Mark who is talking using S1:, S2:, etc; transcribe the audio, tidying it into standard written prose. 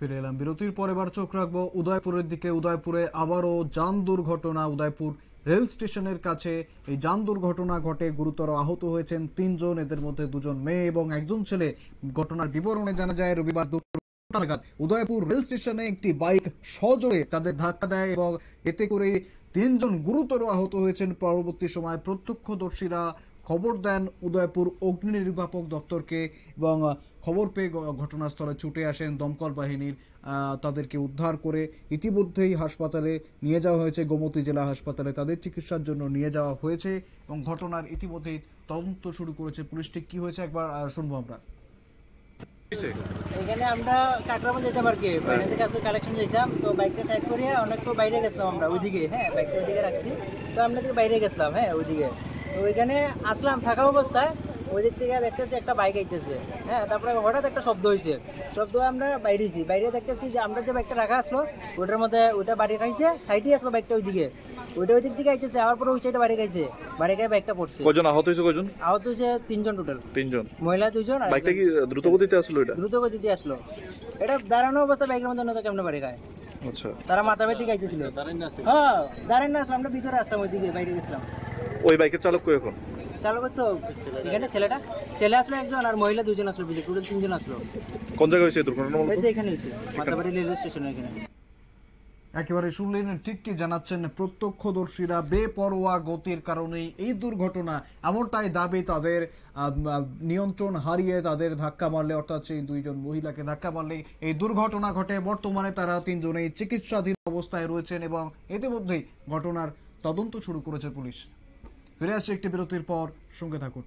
S1: ফিরে এলাম বিরতির পর। এবার চোখ রাখবো উদয়পুরের দিকে। উদয়পুরে আবারও যান দুর্ঘটনা। উদয়পুর রেল স্টেশনের কাছে এই যান দুর্ঘটনা ঘটে, গুরুতর আহত হয়েছেন 3 জন, এদের মধ্যে 2 জন মেয়ে এবং 1 জন ছেলে। ঘটনার বিবরণে জানা যায় রবিবার দুপুর নাগাদ উদয়পুর রেল স্টেশনে একটি বাইক সজোরে তাদের ধাক্কা দেয় এবং এতে করে 3 জন গুরুতর আহত হয়েছেন। পরবর্তী সময় প্রত্যক্ষদর্শীরা খবর দেন উদয়পুর অগ্নি নির্বাপক দপ্তরকে এবং খবর পেয়ে ঘটনাস্থলে ছুটে আসেন দমকল বাহিনীর। তাদেরকে উদ্ধার করে ইতিমধ্যেই হাসপাতালে নিয়ে যাওয়া হয়েছে, গোমতী জেলা হাসপাতালে তাদের চিকিৎসার জন্য নিয়ে যাওয়া হয়েছে এবং ঘটনার ইতিমধ্যেই তদন্ত শুরু করেছে পুলিশ। ঠিক কি হয়েছে একবার শুনবো আমরা।
S2: এখানে আমরা কাকরাবন যেতাম আর কি, বাইরে থেকে আসলে কালেকশন যেতাম, তো বাইকটা সাইড করিয়ে অনেক তো বাইরে গেছিলাম আমরা ওইদিকে। হ্যাঁ, বাইকটা ওইদিকে রাখছি, তো আমরা থেকে বাইরে গেছিলাম। হ্যাঁ, ওইদিকে তো ওইখানে আসলাম থাকা অবস্থায় ওই দিক থেকে দেখতেছি একটা বাইক আইতেছে। হ্যাঁ, তারপরে হঠাৎ একটা শব্দ হয়েছে, শব্দ আমরা বাইরেছি, বাইরে দেখতেছি যে আমরা যে বাইকটা রাখা আসলো ওটার মধ্যে ওইটা বাড়ি খাইছে, সাইডে আসলো বাইকটা ওইদিকে, ওইটা ওই দিক থেকে আইতেছে, আবার পরে ওই সাইডে বাড়ি খাইছে, বাড়ি খাই বাইকটা পড়ছে।
S3: কজন আহত হয়েছে? কজন
S2: আহত হয়েছে? 3 জন টোটাল।
S3: 3 জন,
S2: মহিলা 2 জন।
S3: বাইকটা কি দ্রুত গতিতে আসলো? এটা
S2: দ্রুত গতিতে আসলো, এটা দাঁড়ানো অবস্থা বাইকের মধ্যে নতো কেমনে বাড়ি খায়।
S3: আচ্ছা,
S2: তারা মাথা ব্যথা গাইতেছিল। হ্যাঁ, দাঁড়ান না আসলে আমরা ভিতরে আসলাম, ওইদিকে বাইরে গেছিলাম।
S3: ওই বাইকের চালক কই এখন?
S2: চালক তো এখানে ছেলে আসলো 1 জন আর মহিলা 2 জন আসলো, টোটাল 3 জন আসলো।
S3: কোন জায়গায় হয়েছে দুর্ঘটনা?
S2: এখানে হয়েছে মাথাবাড়ি রেলওয়ে স্টেশনে এখানে।
S1: একেবারে শুনলেন, ঠিক কি জানাচ্ছেন প্রত্যক্ষদর্শীরা। বেপরোয়া গতির কারণেই এই দুর্ঘটনা, এমনটাই দাবি তাদের। নিয়ন্ত্রণ হারিয়ে তাদের ধাক্কা মারলে, অর্থাৎ সেই 2 জন মহিলাকে ধাক্কা মারলে এই দুর্ঘটনা ঘটে। বর্তমানে তারা 3 জনেই চিকিৎসাধীন অবস্থায় রয়েছেন এবং ইতিমধ্যেই ঘটনার তদন্ত শুরু করেছে পুলিশ। ফিরে আসছে একটি বিরতির পর, সঙ্গে থাকুন।